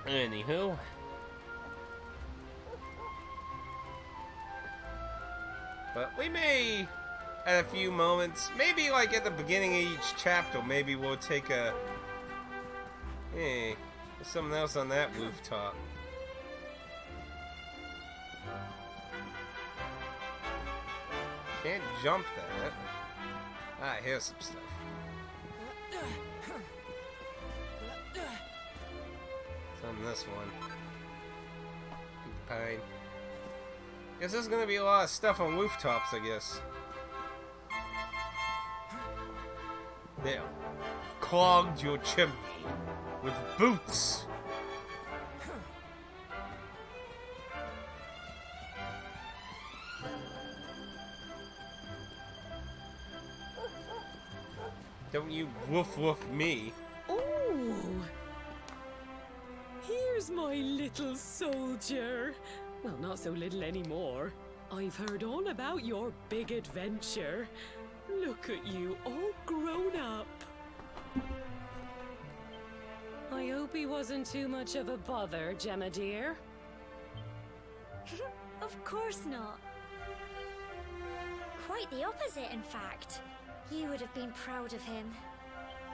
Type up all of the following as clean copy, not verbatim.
Anywho. But we may, at a few moments, maybe like at the beginning of each chapter, maybe we'll take a... Hey, there's something else on that rooftop. Can't jump that. Ah, here's some stuff. It's on this one. Big pine. Guess there's gonna be a lot of stuff on rooftops, I guess. There. Clogged your chimney with boots. Don't you woof woof me. Oh! Here's my little soldier. Well, not so little anymore. I've heard all about your big adventure. Look at you, all grown up. I hope he wasn't too much of a bother, Gemma dear. Of course not. Quite the opposite, in fact. You would have been proud of him.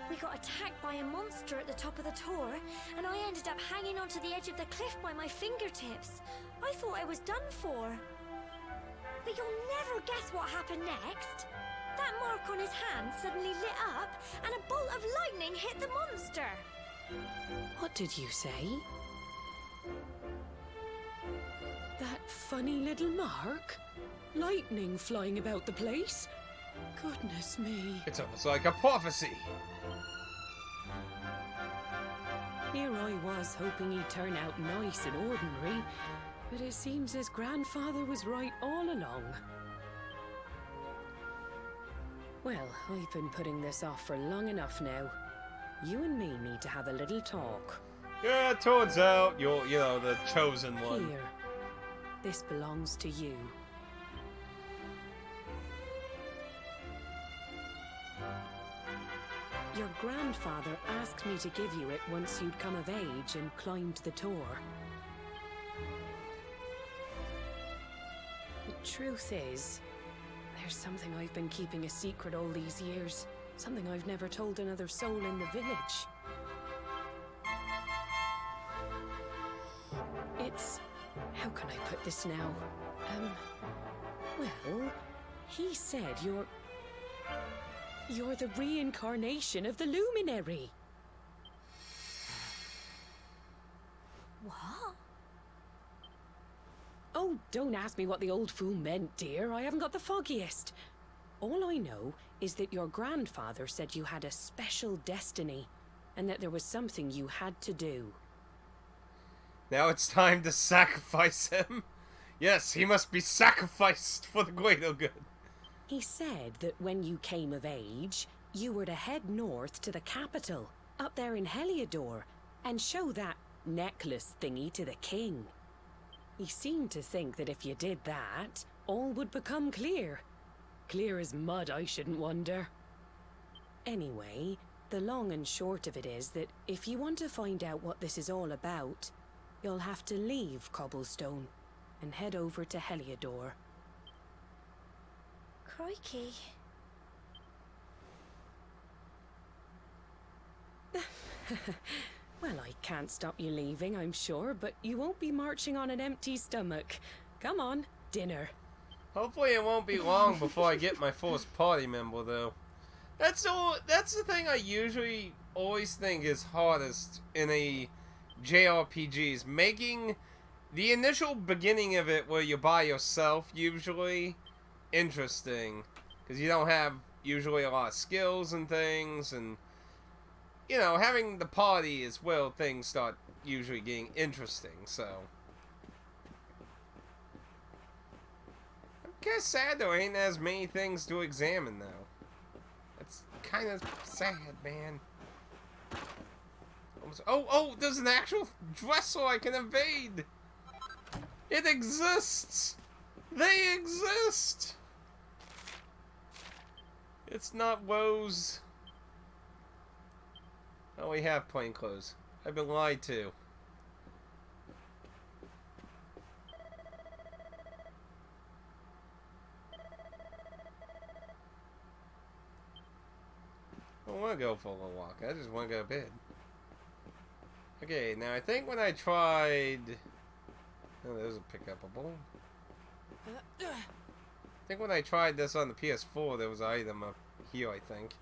We got attacked by a monster at the top of the tower, and I ended up hanging onto the edge of the cliff by my fingertips. I thought I was done for. But you'll never guess what happened next. That mark on his hand suddenly lit up, and a bolt of lightning hit the monster. What did you say? That funny little mark? Lightning flying about the place? Goodness me. It's almost like a prophecy. Here I was hoping he'd turn out nice and ordinary, but it seems his grandfather was right all along. Well, I've been putting this off for long enough now. You and me need to have a little talk. Yeah, it turns out you're, the chosen one. Here. This belongs to you. Your grandfather asked me to give you it once you'd come of age and climbed the tower. The truth is, there's something I've been keeping a secret all these years. Something I've never told another soul in the village. It's... how can I put this now? Well, he said you're the reincarnation of the luminary. What? Oh, don't ask me what the old fool meant, dear. I haven't got the foggiest. All I know is that your grandfather said you had a special destiny, and that there was something you had to do. Now it's time to sacrifice him. Yes, he must be sacrificed for the greater good. He said that when you came of age, you were to head north to the capital, up there in Heliodor, and show that necklace thingy to the king. He seemed to think that if you did that, all would become clear. Clear as mud, I shouldn't wonder. Anyway, the long and short of it is that if you want to find out what this is all about, you'll have to leave Cobblestone and head over to Heliodor. Crikey. Well, I can't stop you leaving, I'm sure, but you won't be marching on an empty stomach. Come on, dinner. Hopefully it won't be long before I get my first party member, though. That's the thing I usually always think is hardest in a JRPG, is making the initial beginning of it where you're by yourself, usually, interesting. Because you don't have usually a lot of skills and things, and having the party is where things start usually getting interesting, so. I'm kind of sad there ain't as many things to examine, though. That's kind of sad, man. Oh, there's an actual dresser I can evade! It exists! They exist! It's not woes. Oh, we have plain clothes. I've been lied to. want to go for a little walk. I just want to go to bed. Okay, now I think when I tried... Oh, there's a pick-upable. I think when I tried this on the PS4, there was an item up here, I think.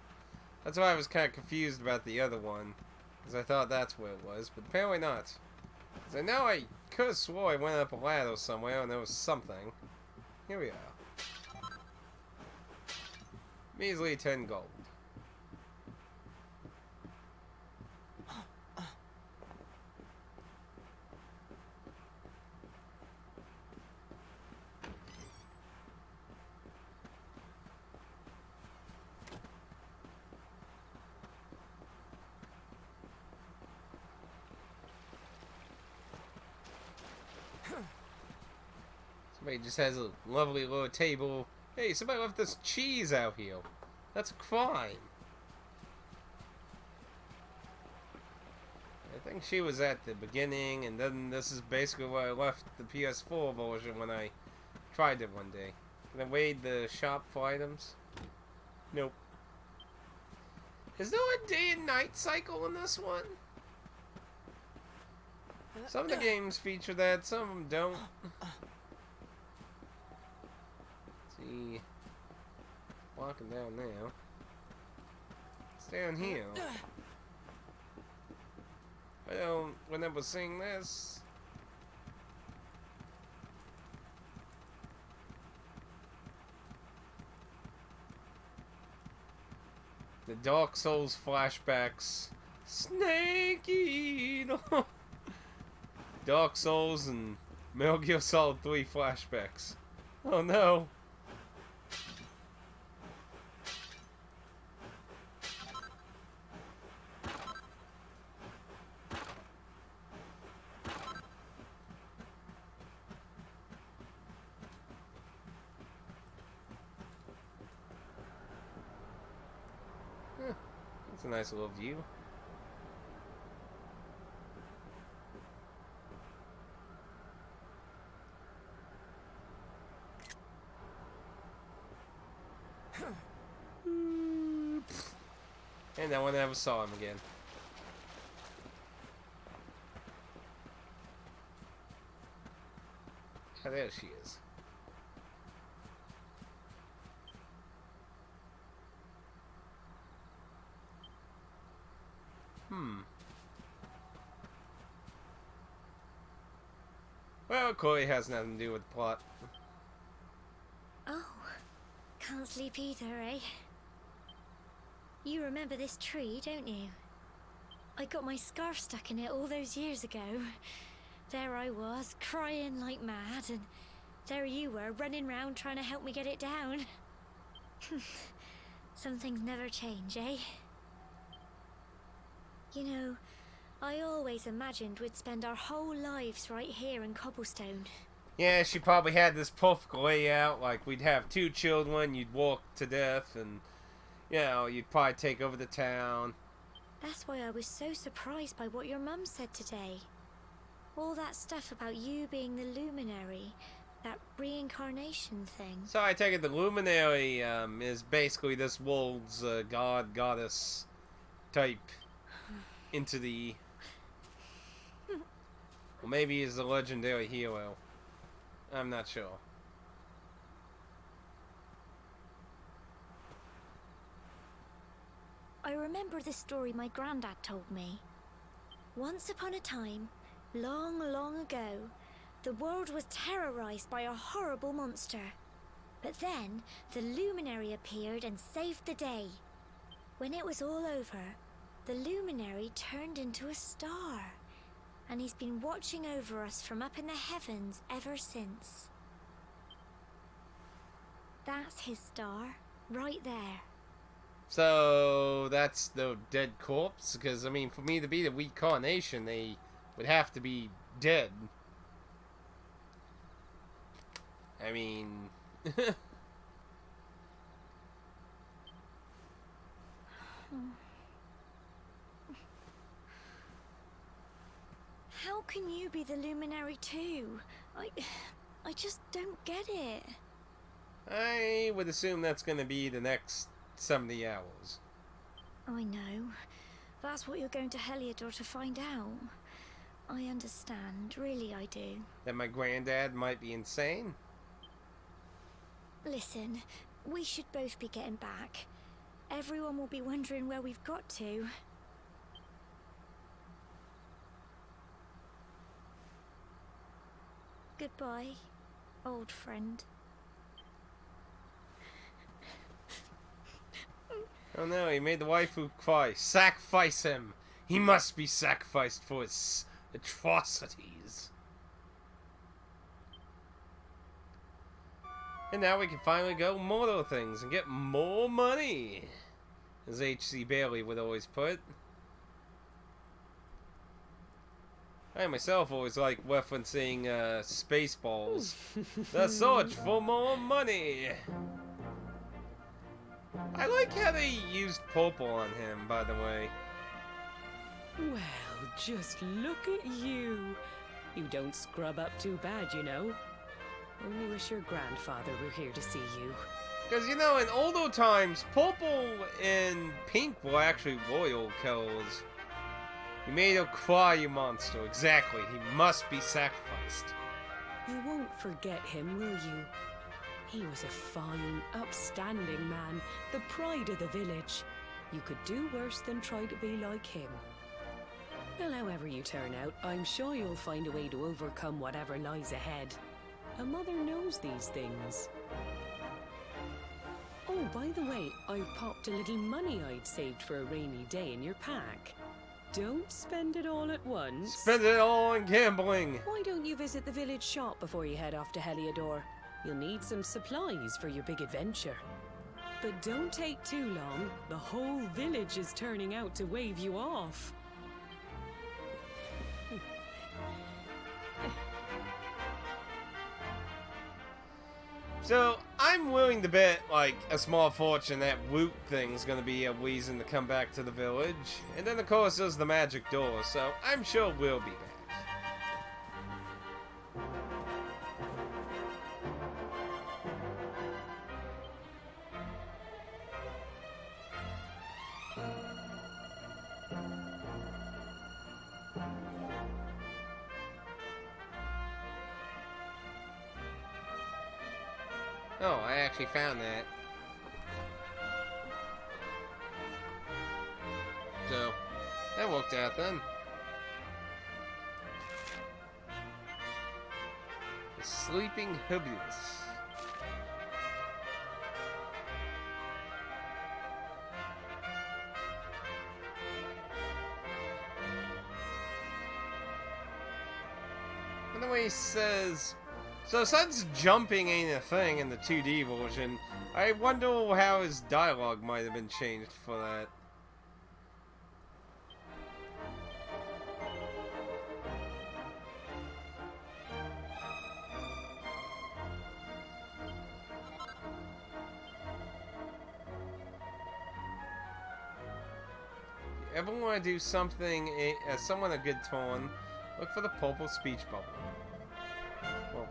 That's why I was kind of confused about the other one. Because I thought that's where it was, but apparently not. Because I know I could have swore I went up a ladder somewhere and there was something. Here we are. Measly 10 gold. Somebody just has a lovely little table. Hey, somebody left this cheese out here. That's a crime. I think she was at the beginning, and then this is basically where I left the PS4 version when I tried it one day. Can I raid the shop for items? Nope. Is there a day and night cycle in this one? Some of the games feature that, some of them don't. See, walking down now. It's down here. I don't remember seeing this. The Dark Souls flashbacks. Snake Eater. Dark Souls and Metal Gear Solid 3 flashbacks. Oh no. That's a nice little view. And no one ever saw him again. Oh, there she is. Well, Corey has nothing to do with the plot. Oh, can't sleep either, eh? You remember this tree, don't you? I got my scarf stuck in it all those years ago. There I was, crying like mad, and there you were, running round trying to help me get it down. Some things never change, eh? You know, I always imagined we'd spend our whole lives right here in Cobblestone. Yeah, she probably had this perfect layout, like we'd have 2 children, you'd walk to death, and, you know, you'd probably take over the town. That's why I was so surprised by what your mum said today. All that stuff about you being the luminary, that reincarnation thing. So I take it the luminary is basically this world's god, goddess type entity. Or maybe he's a legendary hero. I'm not sure. I remember the story my granddad told me. Once upon a time, long, long ago, the world was terrorized by a horrible monster. But then, the luminary appeared and saved the day. When it was all over, the luminary turned into a star. And he's been watching over us from up in the heavens ever since. That's his star, right there. So that's the dead corpse? Because, I mean, for me to be the reincarnation, they would have to be dead. I mean... How can you be the luminary too? I just don't get it. I would assume that's going to be the next 70 hours. I know. That's what you're going to Heliodor to find out. I understand, really I do. That my granddad might be insane? Listen, we should both be getting back. Everyone will be wondering where we've got to. Goodbye, old friend. Oh no, he made the waifu cry. Sacrifice him! He must be sacrificed for his atrocities. And now we can finally go mortal things and get more money, as H.C. Bailey would always put. I myself always like referencing Spaceballs. The search for more money. I like how they used purple on him, by the way. Well, just look at you. You don't scrub up too bad, you know. Only wish your grandfather were here to see you. Because, you know, in older times, purple and pink were actually royal colors. You made him cry, you monster. Exactly. He must be sacrificed. You won't forget him, will you? He was a fine, upstanding man, the pride of the village. You could do worse than try to be like him. Well, however you turn out, I'm sure you'll find a way to overcome whatever lies ahead. A mother knows these things. Oh, by the way, I've popped a little money I'd saved for a rainy day in your pack. Don't spend it all at once. Spend it all on gambling. Why don't you visit the village shop before you head off to Heliodor? You'll need some supplies for your big adventure. But don't take too long. The whole village is turning out to wave you off. So, I'm willing to bet, like, a small fortune that Woot thing's gonna be a reason to come back to the village. And then, of course, there's the magic door, so I'm sure we'll be back. Oh, I actually found that. So, that worked out then. The Sleeping Hibulus. And the way he says... So since jumping ain't a thing in the 2D version, I wonder how his dialogue might have been changed for that. If you ever want to do something, someone a good tone, look for the purple speech bubble. Well,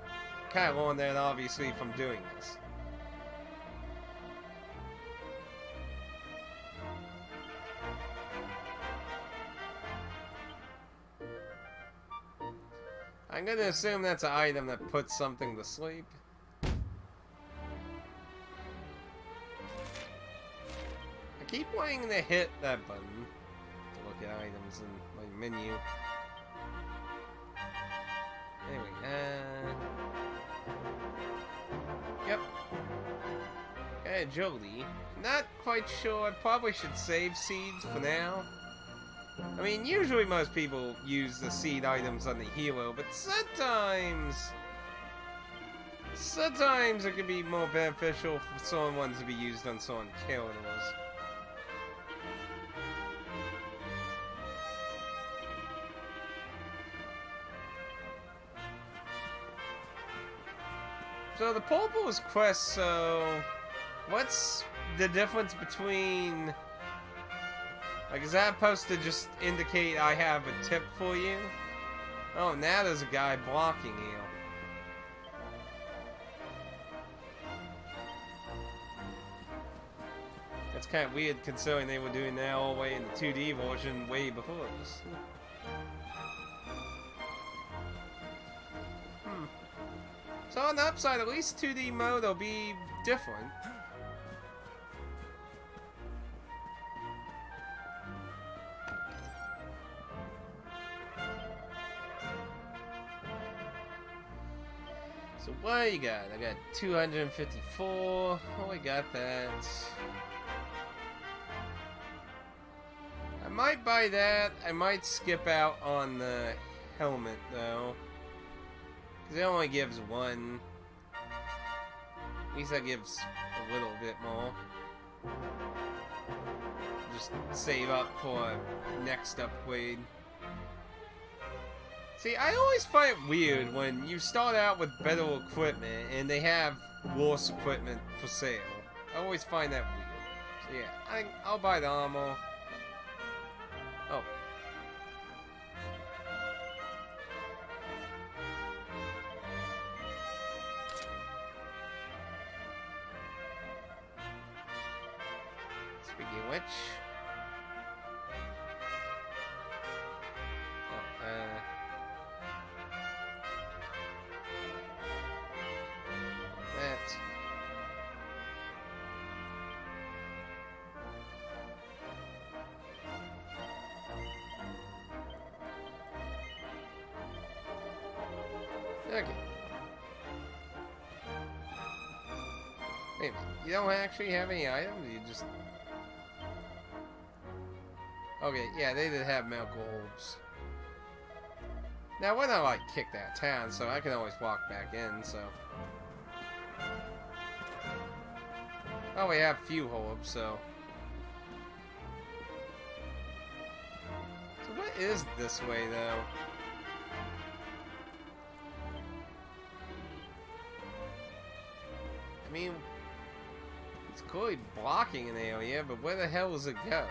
kind of learned that obviously from doing this. I'm gonna assume that's an item that puts something to sleep. I keep wanting to hit that button to look at items in my menu. Anyway, yep. Okay, Jolie. Not quite sure. I probably should save seeds for now. I mean, usually most people use the seed items on the hero, but sometimes it can be more beneficial for certain ones to be used on certain characters. So the purple is quest, so what's the difference between, like, is that supposed to just indicate I have a tip for you? Oh, now there's a guy blocking you. That's kind of weird considering they were doing that all the way in the 2D version way before this. So on the upside, at least 2D mode will be different. So what do you got? I got 254. Oh, I got that. I might buy that. I might skip out on the helmet though, because it only gives one. At least that gives a little bit more. Just save up for next upgrade. See, I always find it weird when you start out with better equipment and they have worse equipment for sale. I always find that weird. So yeah, I'll buy the armor. Oh. Speaking of which... Okay. Wait a minute, you don't actually have any items? You just... Okay, yeah, they did have medical orbs. Now, we're not, like, kicked out of town, so I can always walk back in, so... Oh, we have few orbs, so... So what is this way, though? I mean, it's clearly blocking an area, but where the hell does it go?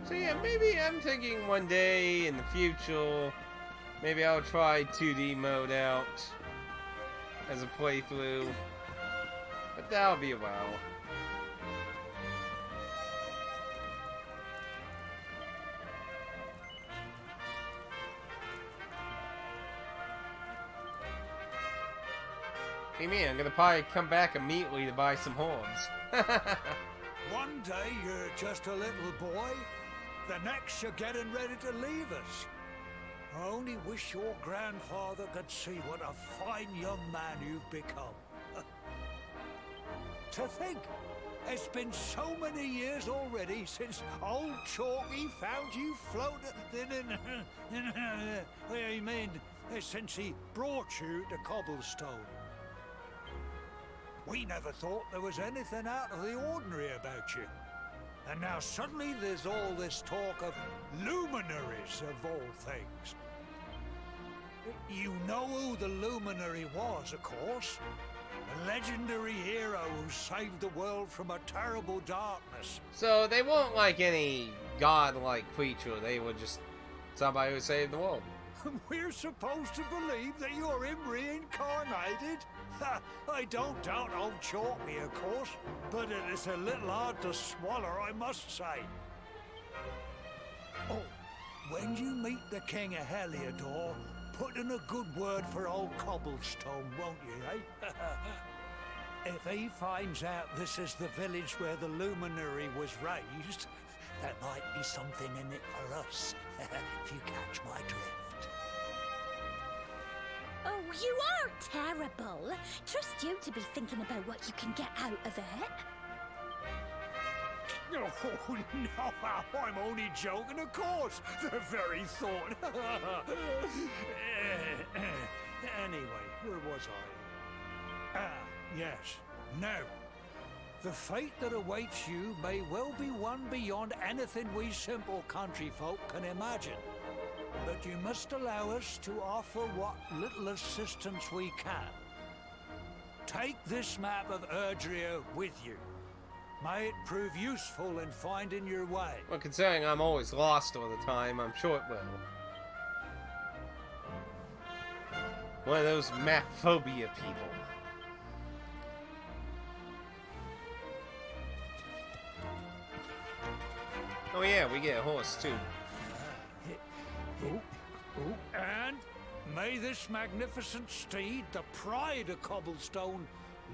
So yeah, maybe I'm thinking one day in the future, maybe I'll try 2D mode out as a playthrough. But that'll be a while. Hey man, I'm gonna probably come back immediately to buy some horns. One day you're just a little boy, the next you're getting ready to leave us. I only wish your grandfather could see what a fine young man you've become. To think, it's been so many years already since old Chalky found you floating since he brought you to Cobblestone. We never thought there was anything out of the ordinary about you. And now suddenly there's all this talk of luminaries of all things. You know who the luminary was, of course. A legendary hero who saved the world from a terrible darkness. So they weren't like any god-like creature, they were just somebody who saved the world. We're supposed to believe that you're him reincarnated? I don't doubt old Chalky, of course, but it is a little hard to swallow, I must say. Oh, when you meet the King of Heliodor, put in a good word for old Cobblestone, won't you, eh? If he finds out this is the village where the luminary was raised, there might be something in it for us, if you catch my drift. Oh, you are terrible. Trust you to be thinking about what you can get out of it. Oh, no, I'm only joking, of course. The very thought. Anyway, where was I? Ah, yes. Now, the fate that awaits you may well be one beyond anything we simple country folk can imagine. But you must allow us to offer what little assistance we can. Take this map of Erdrea with you. May it prove useful in finding your way. Well, considering I'm always lost all the time, I'm sure it will. One of those map phobia people. Oh yeah, we get a horse too. And may this magnificent steed, the pride of Cobblestone,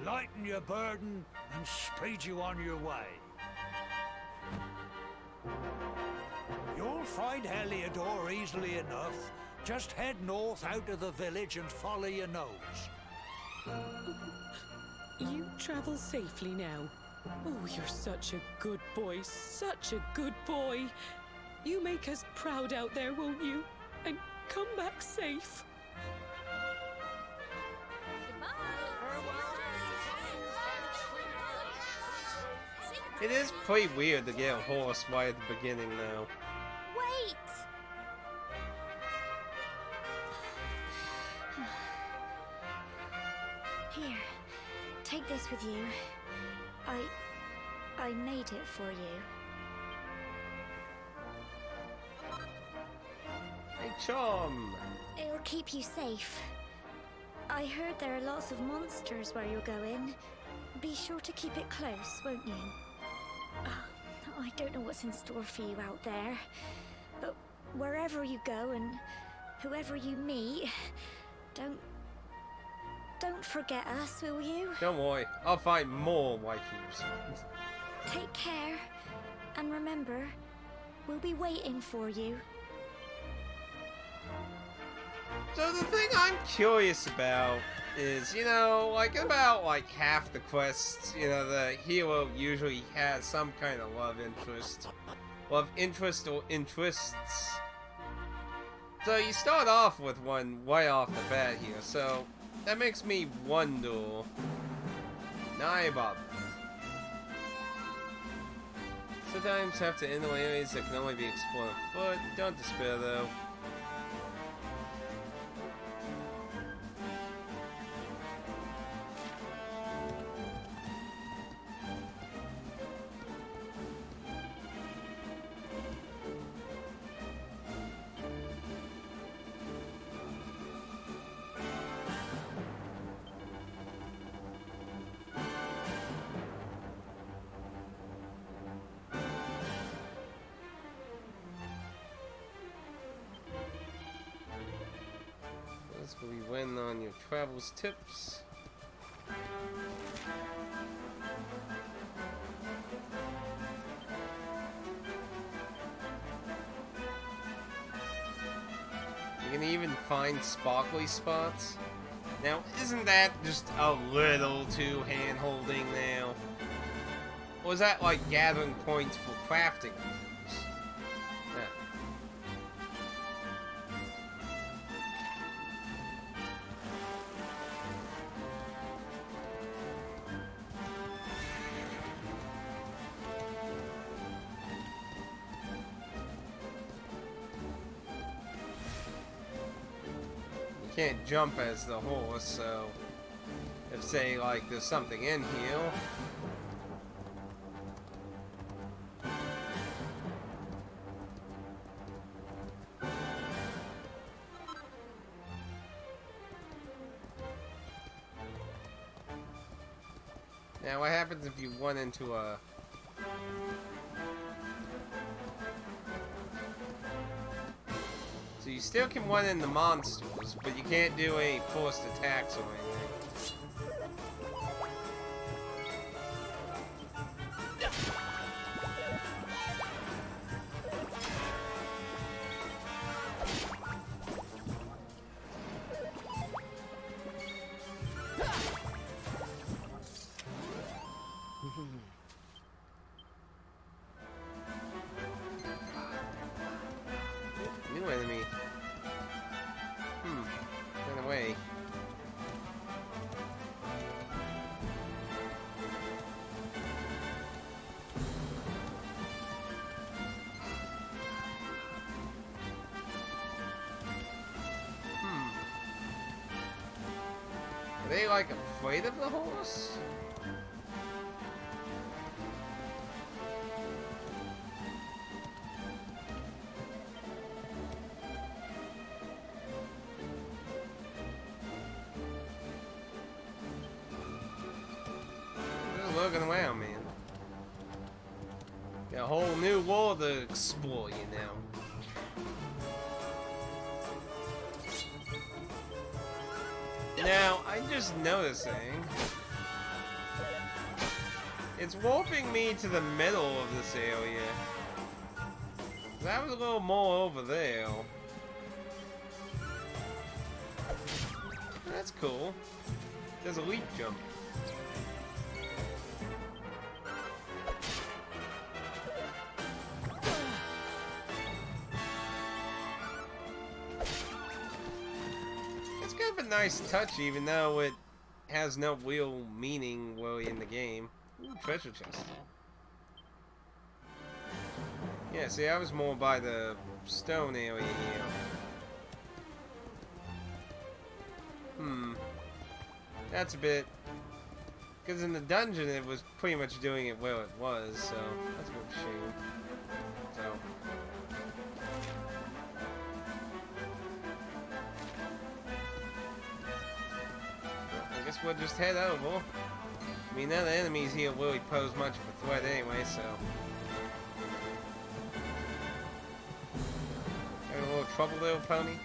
lighten your burden and speed you on your way. You'll find Heliodor easily enough. Just head north out of the village and follow your nose. You travel safely now. Oh, you're such a good boy, such a good boy. You make us proud out there, won't you? And come back safe. It is pretty weird to get a horse right at the beginning now. Wait! Here, take this with you. I made it for you. Hey, chum! It'll keep you safe. I heard there are lots of monsters where you're going. Be sure to keep it close, won't you? I don't know what's in store for you out there, but wherever you go and whoever you meet, don't forget us, will you? Don't worry, I'll find more waifus. Take care, and remember, we'll be waiting for you. So the thing I'm curious about is, you know, like about like half the quests, you know, the hero usually has some kind of love interest or interests. So you start off with one right off the bat here, so that makes me wonder. Naibab. Sometimes have to enter areas that can only be explored on foot. Don't despair though. That's where we win on your travels tips. You can even find sparkly spots. Now, isn't that just a little too hand-holding now? Or is that like gathering points for crafting? Can't jump as the horse, so if say like there's something in here. Now what happens if you run into a So you still can run into monsters, but you can't do any forced attacks or anything. New enemy. Run away. Are they like afraid of the horse? looking around, man. Got a whole new world to explore, you know. Now, I'm just noticing it's warping me to the middle of this area. That was a little more over there. That's cool. There's a leap jump. It's kind of a nice touch, even though it has no real meaning really in the game. Ooh, treasure chest. Yeah, see, I was more by the stone area here. That's a bit... Because in the dungeon, it was pretty much doing it where it was, so that's a bit of a shame. So... I guess we'll just head over. I mean, none of the enemies here really pose much of a threat anyway, so... Having a little trouble there, pony?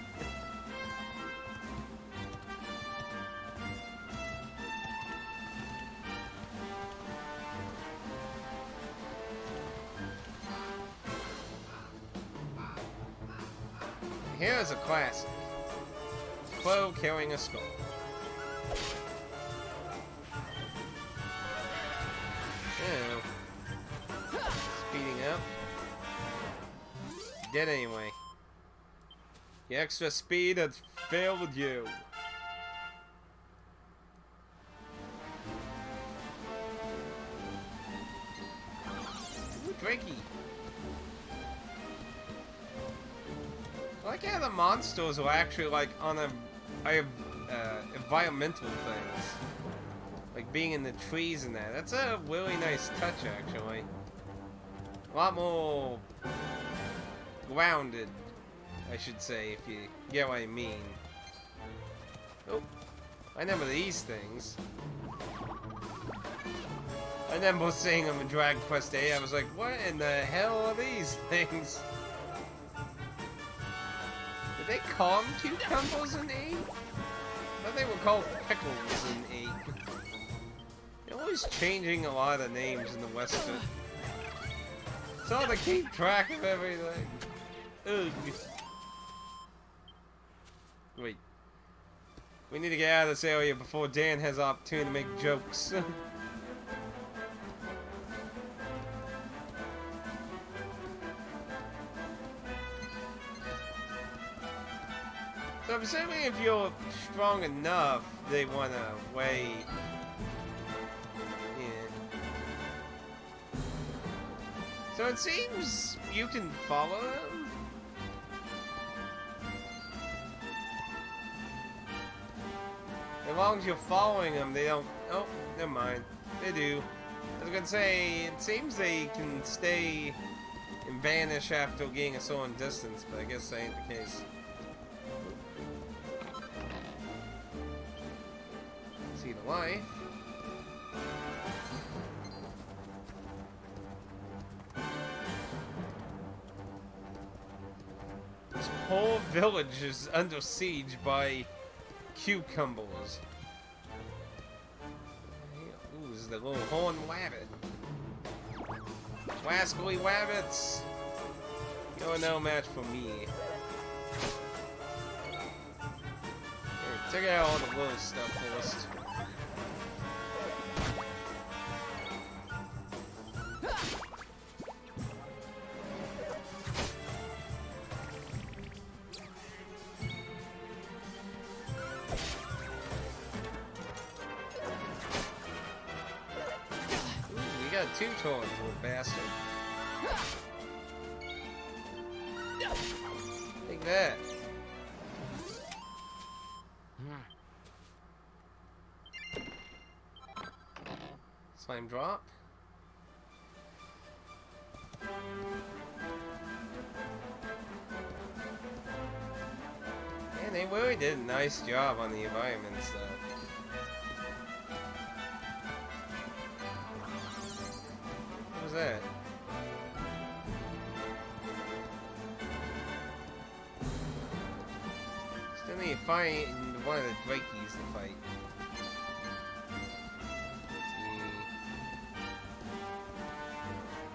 Here's a classic. Foe carrying a skull. Yeah. Speeding up. Dead anyway. The extra speed has failed you. Ooh, Drakey. I like how the monsters are actually like on environmental things. Like being in the trees and that. That's a really nice touch, actually. A lot more grounded, I should say, if you get what I mean. Oh, I remember these things. I remember seeing them in Dragon Quest VIII. I was like, what in the hell are these things? Did they call them cucumbers in 8? I thought they were called pickles in 8. They're always changing a lot of names in the Western. It's all to keep track of everything. Ugh. Wait. We need to get out of this area before Dan has the opportunity to make jokes. So I'm assuming if you're strong enough, they want to wait. Yeah. So it seems you can follow them. As long as you're following them, they don't... Oh, never mind. They do. I was gonna say, it seems they can stay and vanish after getting a certain distance, but I guess that ain't the case. See the life. This whole village is under siege by cucumbers. Ooh, this is the little horned rabbit. Wascally wabbits! You're no match for me. Here, check out all the little stuff first. Two toys, little bastard. Take that. Slime drop. Man, they really did a nice job on the environments, though. was that? Still need to find one of the Drakies to fight.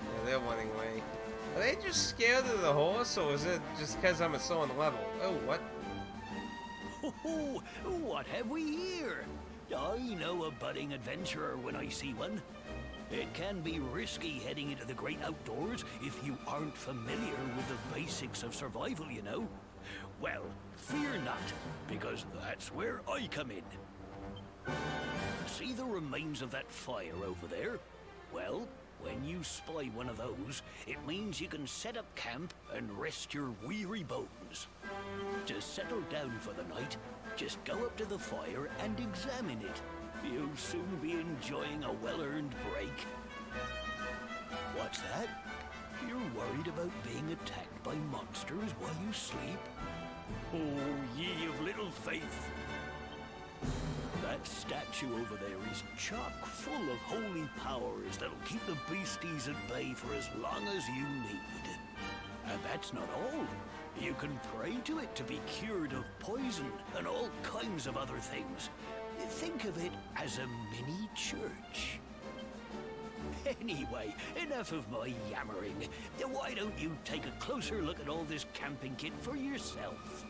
Yeah, they're running away. Are they just scared of the horse, or is it just because I'm a certain level? Oh, what? Oh, what have we here? I know a budding adventurer when I see one. It can be risky heading into the great outdoors if you aren't familiar with the basics of survival, you know. Well, fear not, because that's where I come in. See the remains of that fire over there? Well, when you spy one of those, it means you can set up camp and rest your weary bones. To settle down for the night, just go up to the fire and examine it. You'll soon be enjoying a well-earned break. What's that? You're worried about being attacked by monsters while you sleep? Oh, ye of little faith. That statue over there is chock full of holy powers that'll keep the beasties at bay for as long as you need. And that's not all. You can pray to it to be cured of poison and all kinds of other things. Think of it as a mini church. Anyway, enough of my yammering. Why don't you take a closer look at all this camping kit for yourself?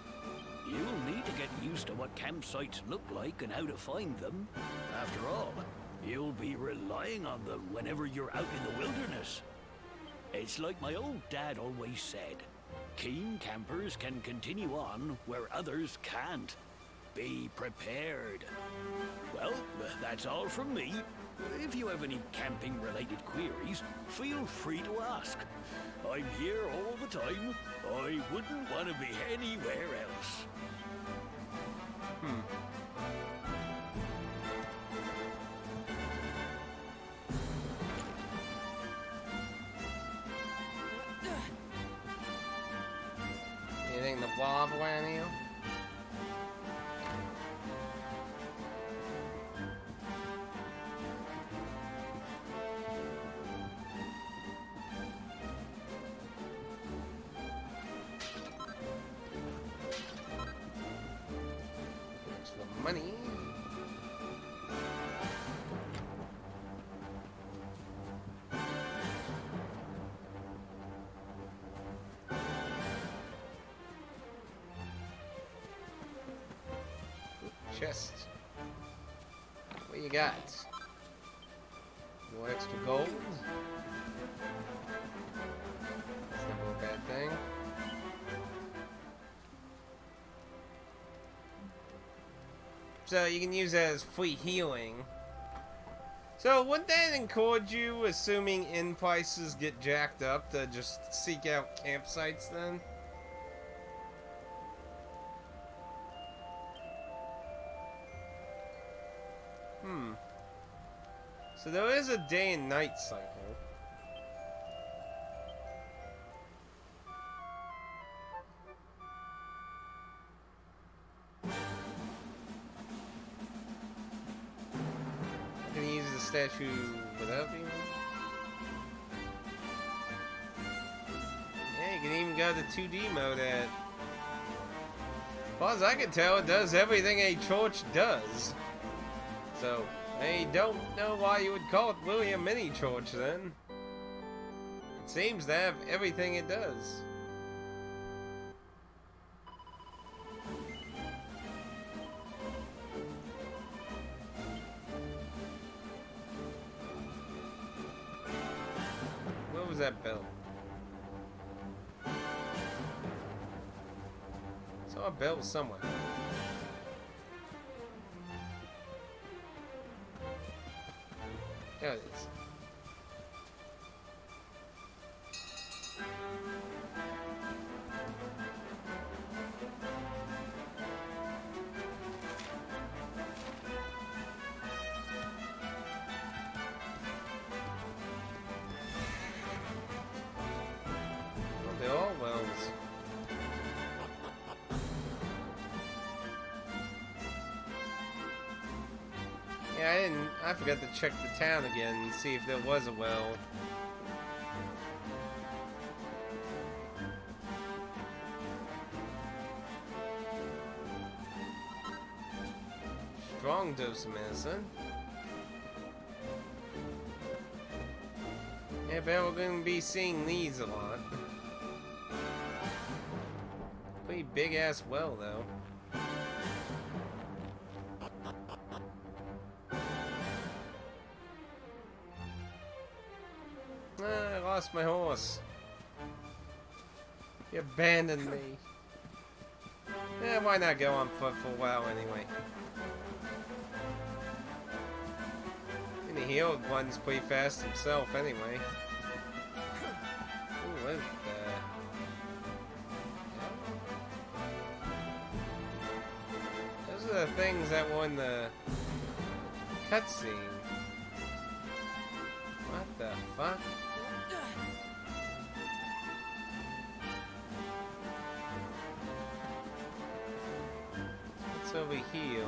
You'll need to get used to what campsites look like and how to find them. After all, you'll be relying on them whenever you're out in the wilderness. It's like my old dad always said, keen campers can continue on where others can't. Be prepared. Well, that's all from me. If you have any camping-related queries, feel free to ask. I'm here all the time. I wouldn't want to be anywhere else. Anything to blob around here? Money. Chest. What you got? More extra gold? That's never a bad thing. So you can use that as free healing. So wouldn't that encourage you, assuming inn prices get jacked up, to just seek out campsites then? So there is a day and night cycle. Can you use the statue without being? Yeah, you can even go to 2D mode at. As far as I can tell, it does everything a torch does. So, I don't know why you would call it really a mini torch then. It seems to have everything it does. Where was that bell? Saw a bell somewhere. There it is. Oh, they're all wells. Yeah, I forgot to check the town again and see if there was a well. strong dose of medicine. Yeah, bet we're gonna be seeing these a lot. Pretty big ass well though. I lost my horse. You abandoned me. Yeah, why not go on foot for a while anyway? And he healed ones pretty fast himself anyway. Ooh, what is that? Those are the things that were in the cutscene. What the fuck? What's over here?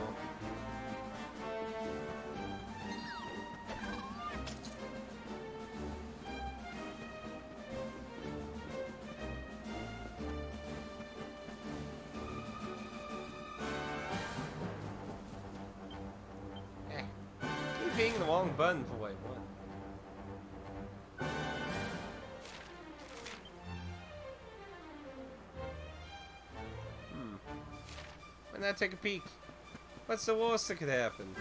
Keep hitting the wrong button for like what? Why not take a peek? What's the worst that could happen?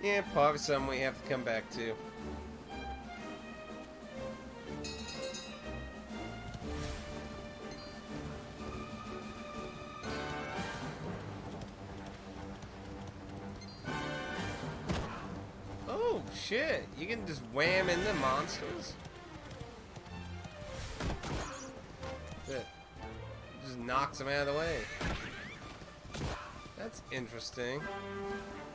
Yeah, probably something we have to come back to. Oh, shit. You can just wham into monsters? That just knocks them out of the way. That's interesting.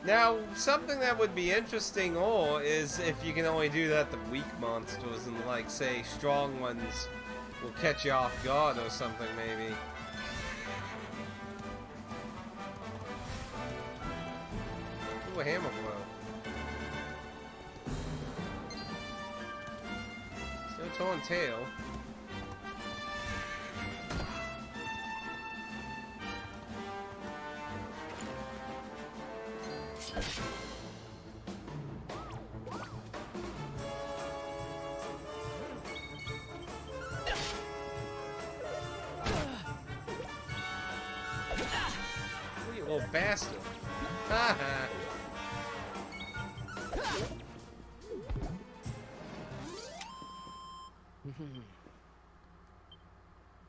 Now, something that would be interesting, or is if you can only do that to weak monsters, and like, say, strong ones will catch you off guard or something, maybe. Ooh, a hammer blow. Still torn tail. You little bastard. Haha.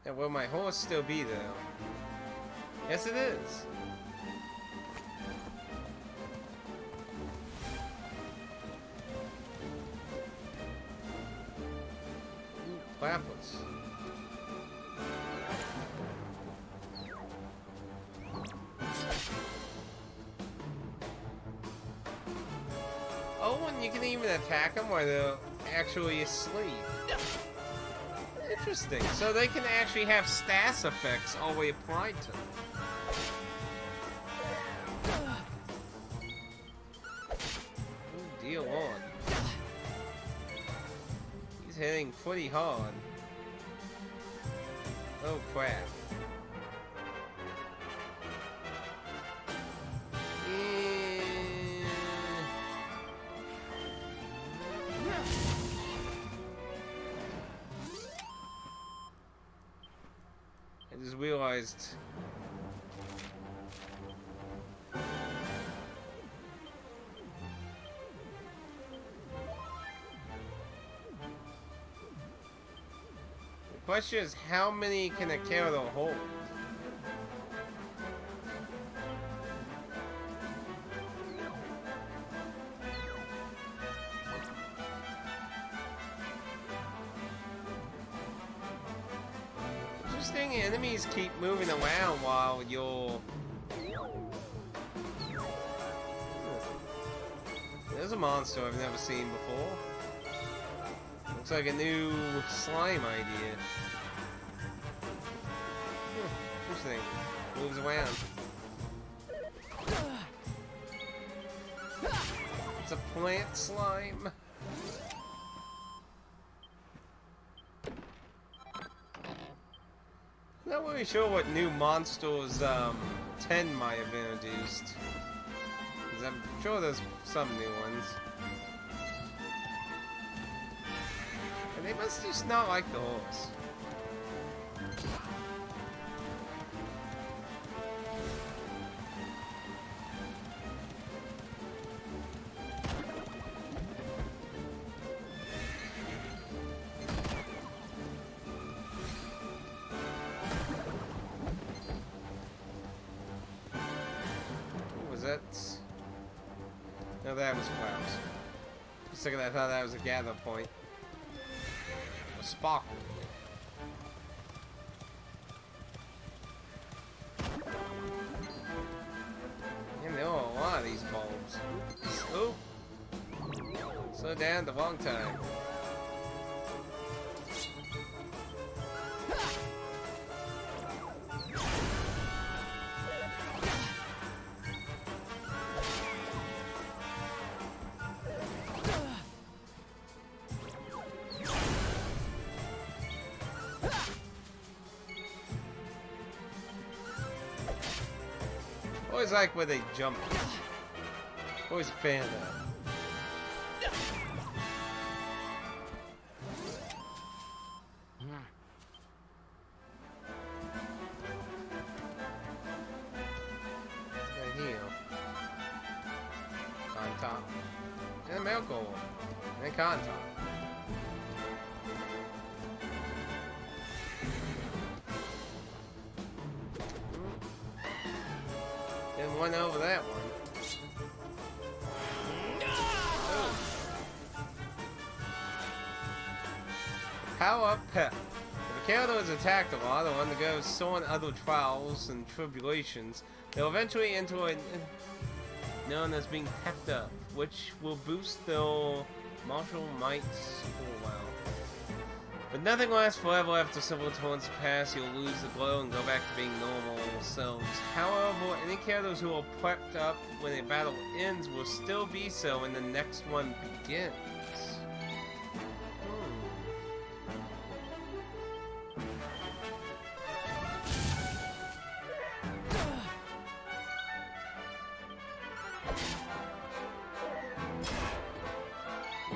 And will my horse still be there? Yes, it is. Clapless. Oh, and you can even attack them while they're actually asleep. Interesting. So they can actually have status effects all the way applied to them. Ooh, deal on. He's hitting pretty hard. Oh crap. I just realized the question is, how many can a Kero hold? interesting. Enemies keep moving around while you're... There's a monster I've never seen before. Looks like a new slime idea. Interesting. Moves around. It's a plant slime. Not really sure what new monsters 10 might have introduced. Because I'm sure there's some new ones. And they must just not like the horse. No, that was flowers. For a second I thought that was a gather point. A sparkle. And there are a lot of these bulbs. Oh! Slow down at the wrong time. Always like where they jump. Always a fan of that. And heal. On top. And a milk gold. And a con top. Didn't win over that one. Oh. Power up pep. If a character is attacked a lot or undergoes certain other trials and tribulations, they'll eventually enter a known as being pepped up, which will boost their martial mights for a while. But nothing lasts forever. After several turns pass, you'll lose the glow and go back to being normal selves. However, any characters who are prepped up when a battle ends will still be so when the next one begins.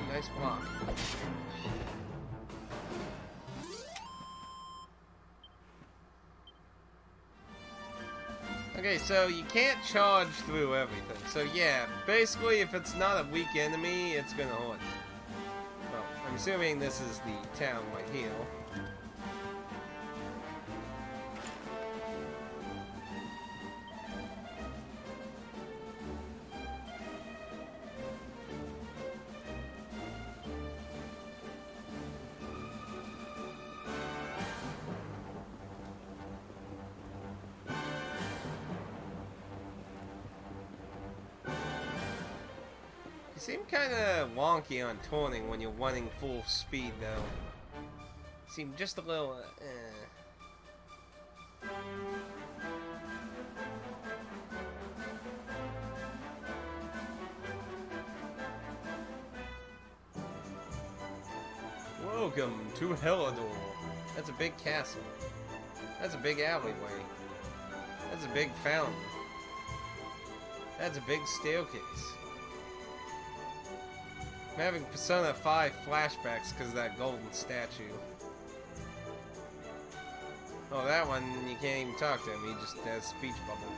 Nice block. Okay, so you can't charge through everything. So yeah, basically if it's not a weak enemy, it's gonna hurt. Well, I'm assuming this is the town right here. You seem kinda wonky on turning when you're running full speed though. Seem just a little, Welcome to Hellador. That's a big castle. That's a big alleyway. That's a big fountain. That's a big staircase. I'm having Persona 5 flashbacks because of that golden statue. Oh, that one, you can't even talk to him. He just has speech bubble.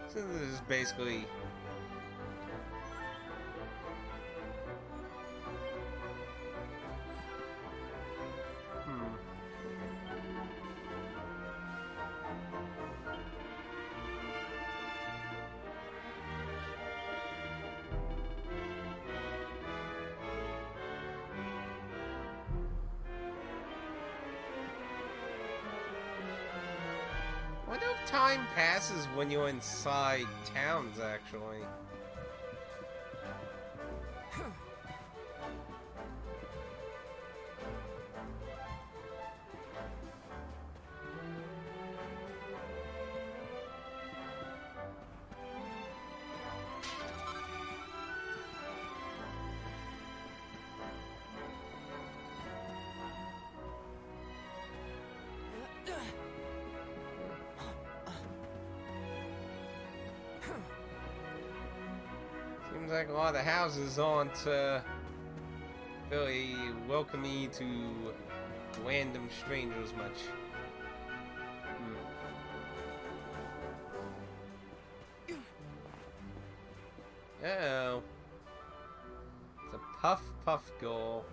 So this is basically... wonder if time passes when you're inside towns, actually. Seems like a lot of houses aren't very welcoming to random strangers much. Uh-oh. It's a puff goal.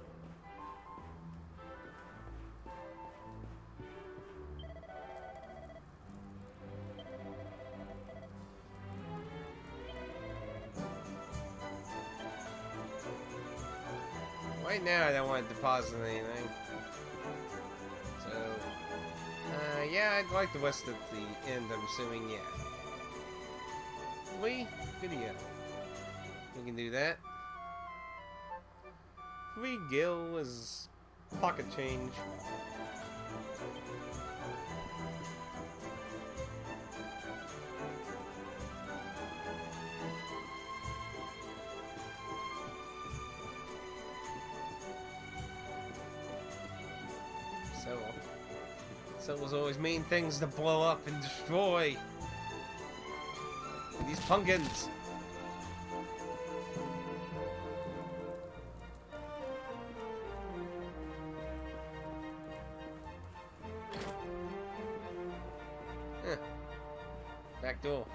Right now, I don't want to deposit anything. So, yeah, I'd like the rest at the end, I'm assuming, yeah. 3 video. We can do that. 3 gil is pocket change. So it was always main things to blow up and destroy. These pumpkins. Huh. Back door.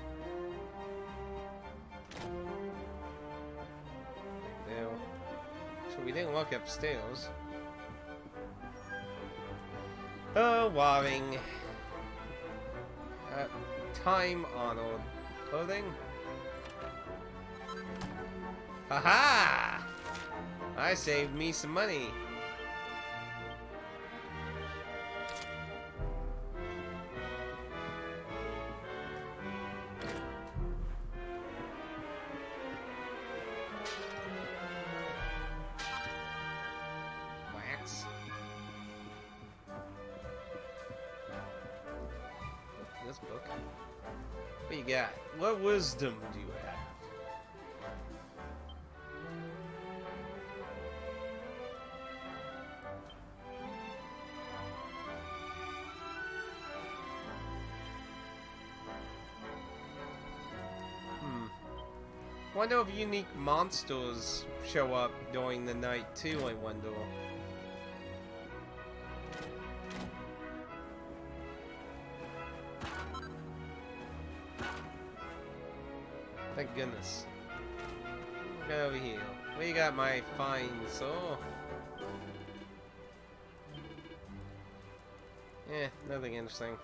There. So we didn't walk upstairs. Oh, warring. Time honored clothing. Haha! I saved me some money. Wax. This book. What you got? What wisdom do you have? Wonder if unique monsters show up during the night too, I wonder. Thank goodness. Get over here. What you got, my fine soul? Eh, nothing interesting.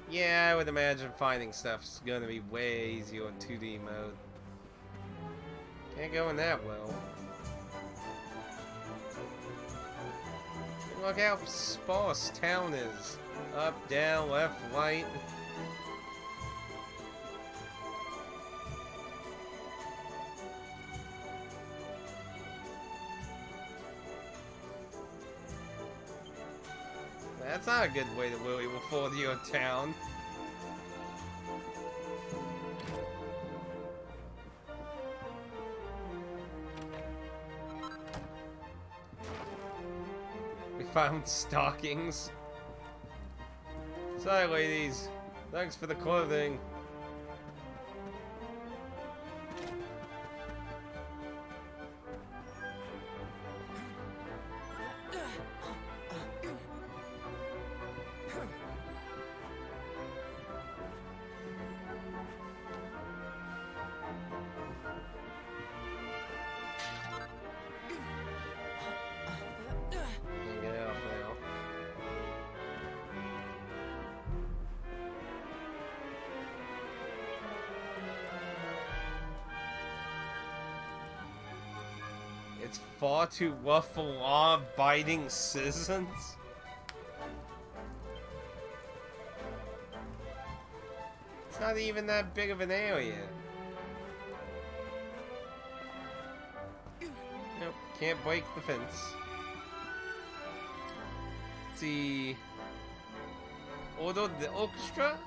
Yeah, I would imagine finding stuff's gonna be way easier in 2D mode. Can't go in that well. Look how sparse town is. Up, down, left, right. That's not a good way to really afford your town. We found stockings. Sorry, ladies. Thanks for the clothing. It's far too rough for law-abiding citizens? It's not even that big of an area. Nope, can't break the fence. Let's see. Order the orchestra?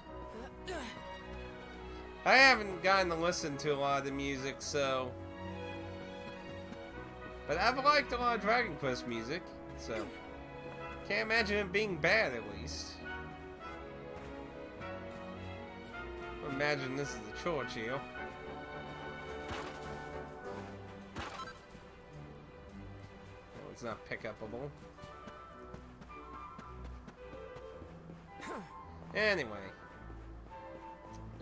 I haven't gotten to listen to a lot of the music, so... But I've liked a lot of Dragon Quest music, so... Can't imagine it being bad, at least. Imagine this is the Churchill. Oh, it's not pick-upable. Anyway.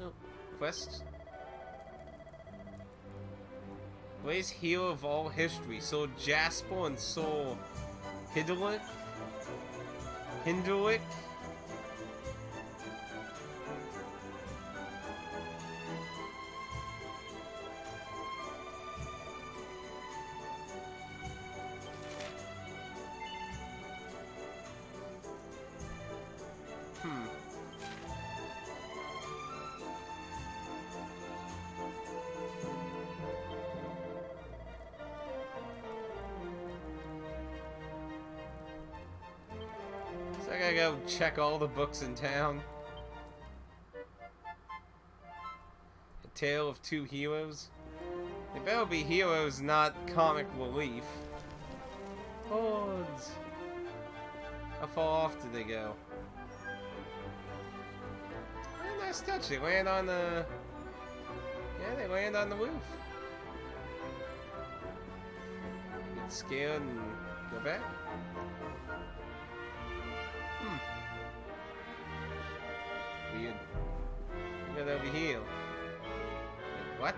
Oh, quest. Greatest hero of all history. Saw Jasper and saw Hinderlick. So I gotta go check all the books in town. A Tale of Two Heroes. They better be heroes, not comic relief. Hordes. How far off did they go? Oh, nice touch. They land on the... Yeah, they land on the roof. Get scared and go back. Weird. Look over here. Wait, what?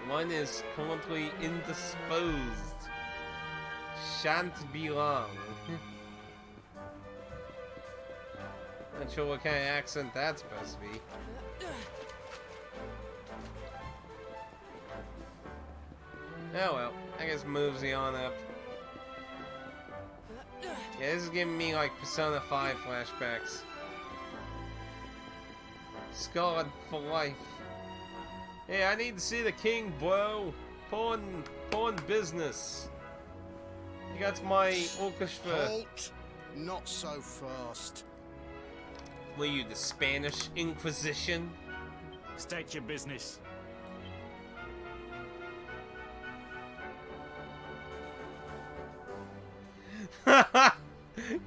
One is currently indisposed. Shan't be long. Not sure what kind of accent that's supposed to be. Oh well, I guess moves the on up. Yeah, this is giving me like Persona 5 flashbacks. Scarred for life. Hey, I need to see the king, bro. Pawn business. You got my orchestra. Halt! Not so fast. Were you the Spanish Inquisition? State your business.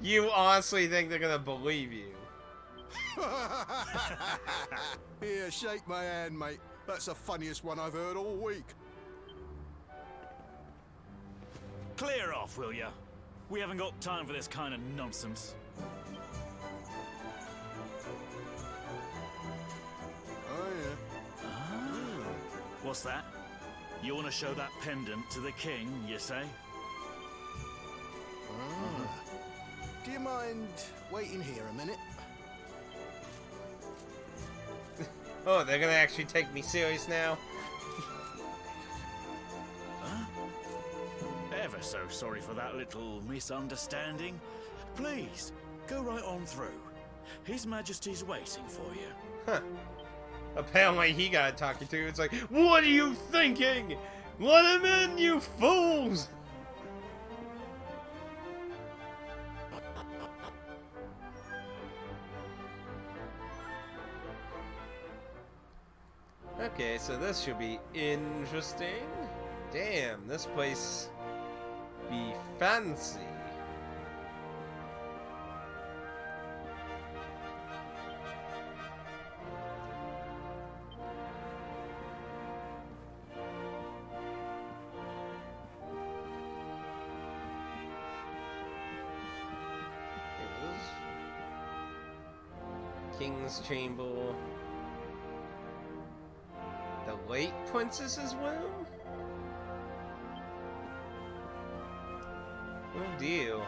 You honestly think they're gonna believe you? Here, shake my hand, mate. That's the funniest one I've heard all week. Clear off, will ya? We haven't got time for this kind of nonsense. Oh, yeah. What's that? You want to show that pendant to the king, you say? Do you mind waiting here a minute? Oh, they're gonna actually take me serious now? Huh? Ever so sorry for that little misunderstanding. Please, go right on through. His Majesty's waiting for you. Huh. Apparently he got talking to. It's like, what are you thinking? Let him in, you fools! Okay, so this should be interesting. Damn, this place be fancy. King's Chamber. The late princess's room? Oh dear.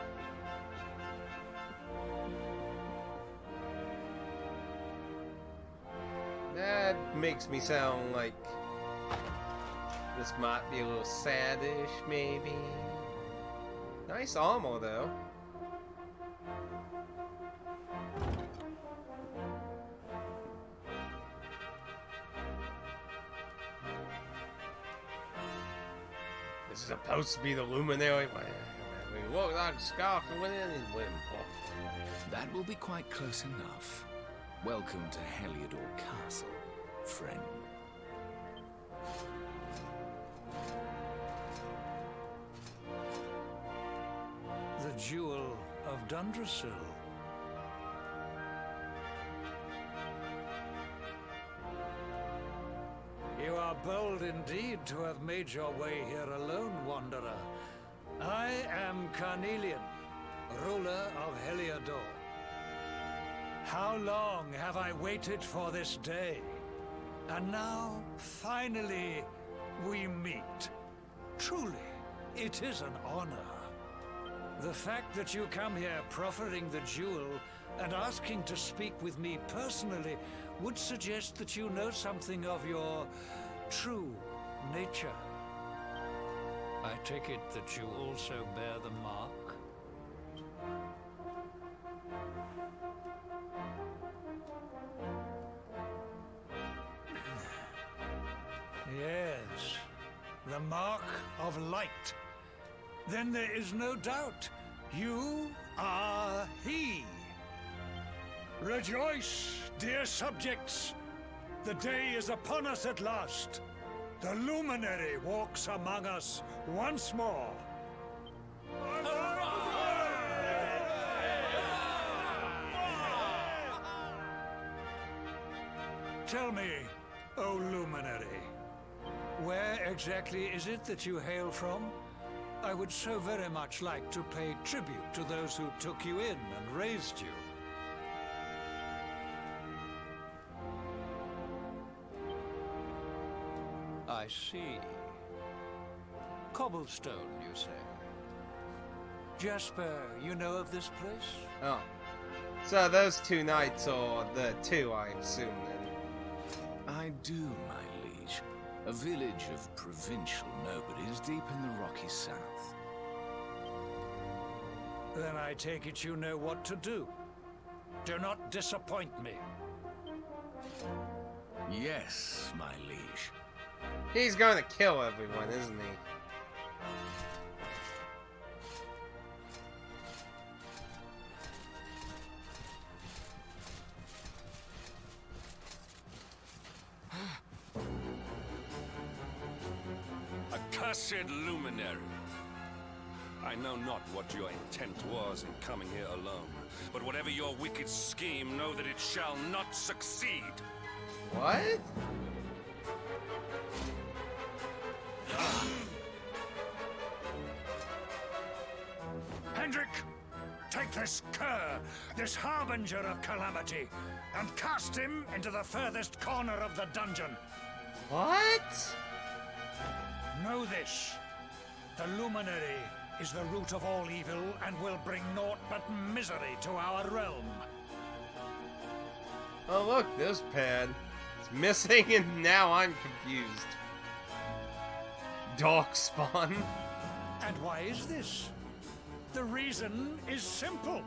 That makes me sound like This might be a little saddish, maybe. Nice armor, though. This is supposed to be the luminary. We walk like a scarf and went in and went. That will be quite close enough. Welcome to Heliodor Castle, friend. The Jewel of Dundrasil. You are bold indeed to have made your way here alone, Wanderer. I am Carnelian, ruler of Heliodor. How long have I waited for this day? And now, finally, we meet. Truly, it is an honor. The fact that you come here proffering the jewel and asking to speak with me personally would suggest that you know something of your true nature. I take it that you also bear the mark? Yes, the mark of light. Then there is no doubt, you are he. Rejoice, dear subjects. The day is upon us at last. The luminary walks among us once more. Tell me, O luminary, where exactly is it that you hail from? I would so very much like to pay tribute to those who took you in and raised you. I see. Cobblestone, you say? Jasper, you know of this place? Oh. So those two knights are the two, I assume, then. I do, my liege. A village of provincial nobody's deep in the rocky south. Then I take it you know what to do. Do not disappoint me. Yes, my liege. He's going to kill everyone, isn't he? Accursed luminary. I know not what your intent was in coming here alone, but whatever your wicked scheme, know that it shall not succeed. What? Hendrik, take this cur, this harbinger of calamity, and cast him into the furthest corner of the dungeon. What? Know this. The luminary is the root of all evil and will bring naught but misery to our realm. Oh look, this pad. It's missing and now I'm confused. Darkspawn. And why is this? The reason is simple.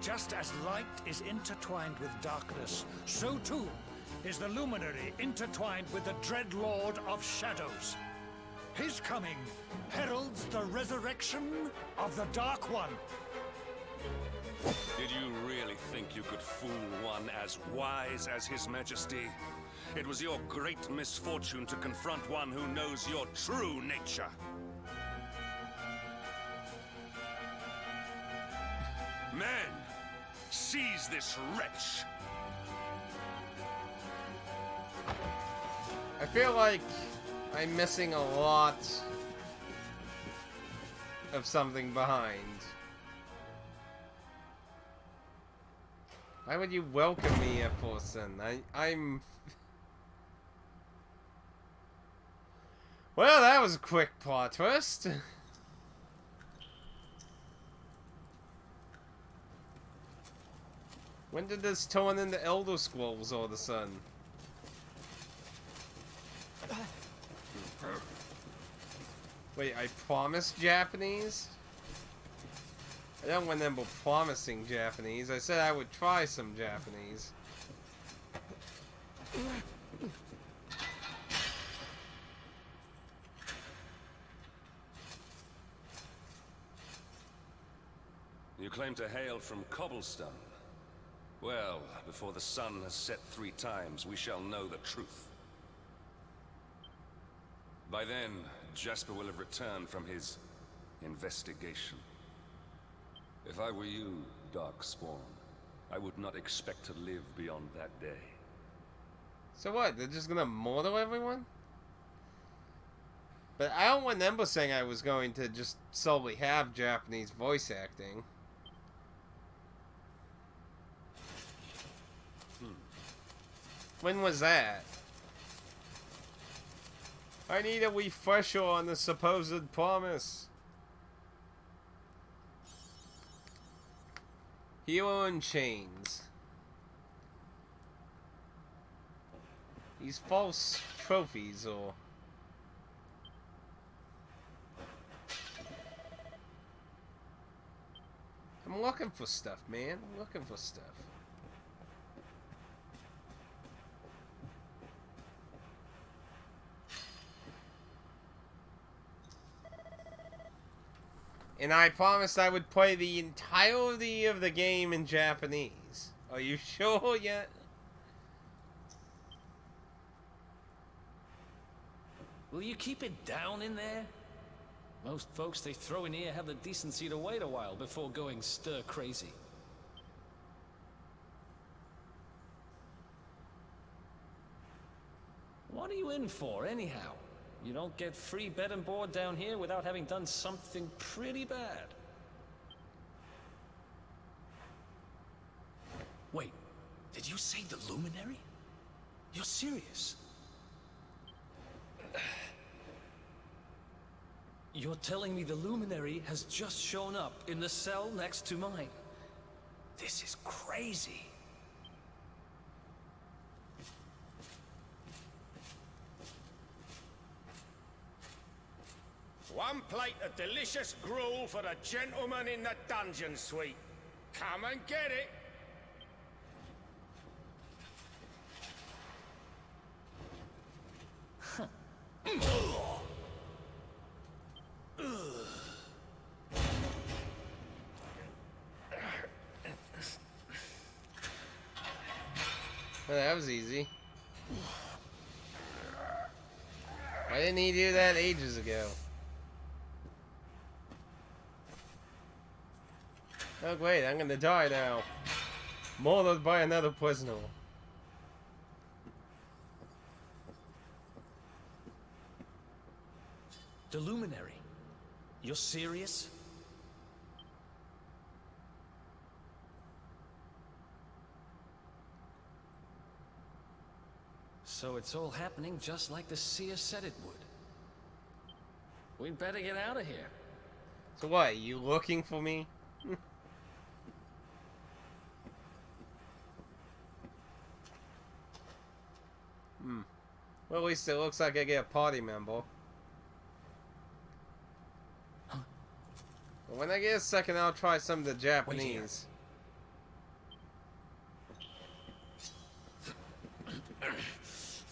Just as light is intertwined with darkness, so too is the luminary intertwined with the dread Lord of Shadows. His coming heralds the resurrection of the Dark One. Did you really think you could fool one as wise as His Majesty? It was your great misfortune to confront one who knows your true nature. Men, seize this wretch! I feel like I'm missing a lot of something behind. Why would you welcome me, Efforson? I'm... Well, that was a quick plot twist. When did this turn into Elder Scrolls all of a sudden? Wait, I promised Japanese? I don't remember promising Japanese. I said I would try some Japanese. You claim to hail from Cobblestone. Well, before the sun has set 3 times, we shall know the truth. By then, Jasper will have returned from his investigation. If I were you, Darkspawn, I would not expect to live beyond that day. So what? They're just gonna murder everyone? But I don't remember saying I was going to just solely have Japanese voice acting. When was that? I need a refresher on the supposed promise. Hero in chains. These false trophies, or... I'm looking for stuff, man. I'm looking for stuff. And I promised I would play the entirety of the game in Japanese. Are you sure yet? Will you keep it down in there? Most folks they throw in here have the decency to wait a while before going stir crazy. What are you in for, anyhow? You don't get free bed and board down here without having done something pretty bad. Wait, did you say the Luminary? You're serious? You're telling me the Luminary has just shown up in the cell next to mine? This is crazy. One plate of delicious gruel for the gentleman in the dungeon suite. Come and get it. Well, that was easy. Why didn't he do that ages ago? Oh wait, I'm gonna die now. Murdered by another prisoner. The Luminary? You're serious? So it's all happening just like the seer said it would. We'd better get out of here. So what, you looking for me? Well, at least it looks like I get a party member. Huh? But when I get a second, I'll try some of the Japanese.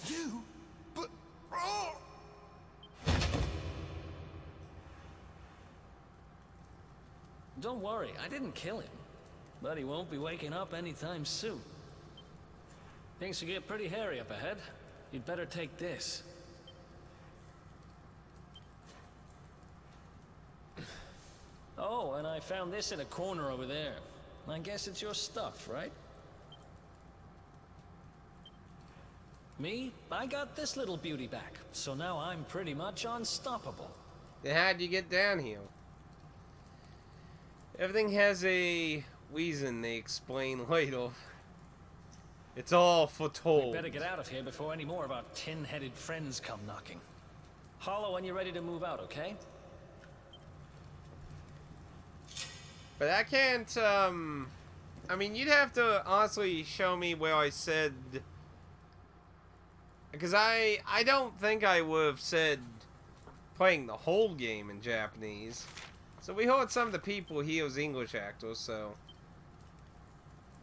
You? But... Oh! Don't worry, I didn't kill him. But he won't be waking up anytime soon. Things will get pretty hairy up ahead. You'd better take this. Oh, and I found this in a corner over there. I guess it's your stuff, right? Me? I got this little beauty back, so now I'm pretty much unstoppable. Then how'd you get down here? Everything has a reason, they explain later. It's all foretold. We better get out of here before any more of our tin-headed friends come knocking. Holler when you're ready to move out, okay? But I can't, I mean, you'd have to honestly show me where I said... Because I don't think I would have said playing the whole game in Japanese. So we heard some of the people here as English actors, so...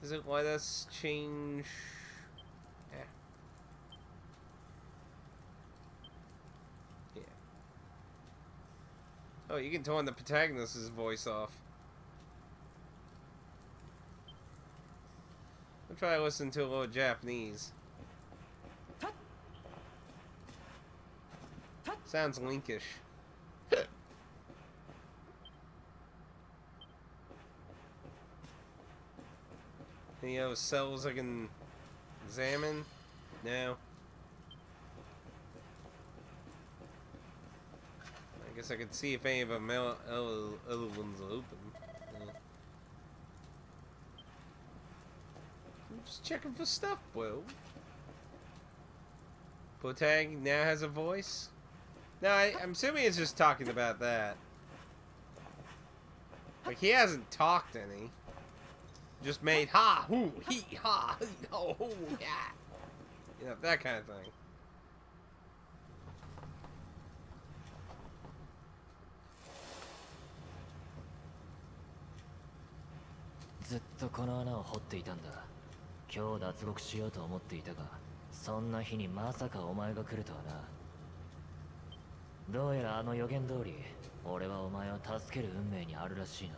Does it let us change... Yeah. Yeah. Oh, you can turn the protagonist's voice off. I'll try to listen to a little Japanese. Sounds linkish. Any other cells I can examine? No. I guess I could see if any of them other ones are open. Yeah. I'm just checking for stuff, bro. Potang now has a voice? No, I'm assuming it's just talking about that. Like, he hasn't talked any. Just made ha, hoo, he, ha, he, ho, hoo, yeah. You know, that kind of thing. ずっとこの穴を掘っていたんだ。今日脱獄しようと思っていたが、そんな日にまさかお前が来るとはな。どうやらあの予言通り、俺はお前を助ける運命にあるらしいな。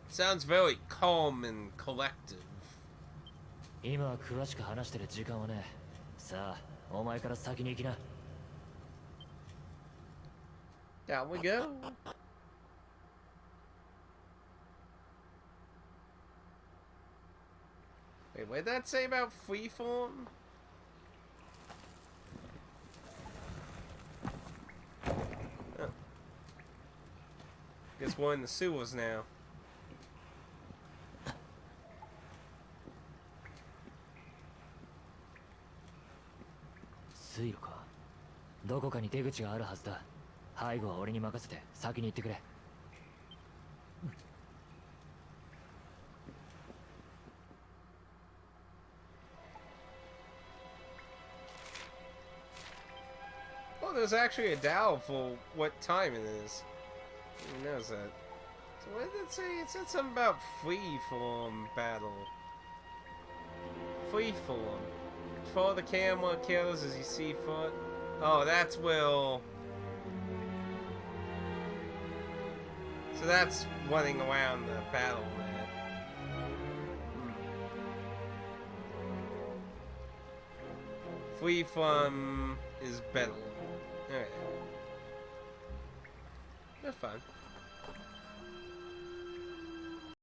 Sounds very calm and collective. 今は詳しく話してる時間はね。さあ、お前から先に行きな。Down we go. Wait, what did that say about freeform? Oh. Guess we're in the sewers now. 水路か。どこかに出口があるはずだ。背後は俺に任せて先に行ってくれ。Oh, there's actually a dial for what time it is. Who knows that? So what did it say? It said something about freeform battle. Freeform. Control the camera kills as you see foot. Oh, that's Will. So that's running around the battle man. Freeform is battle. Alright. That's fine.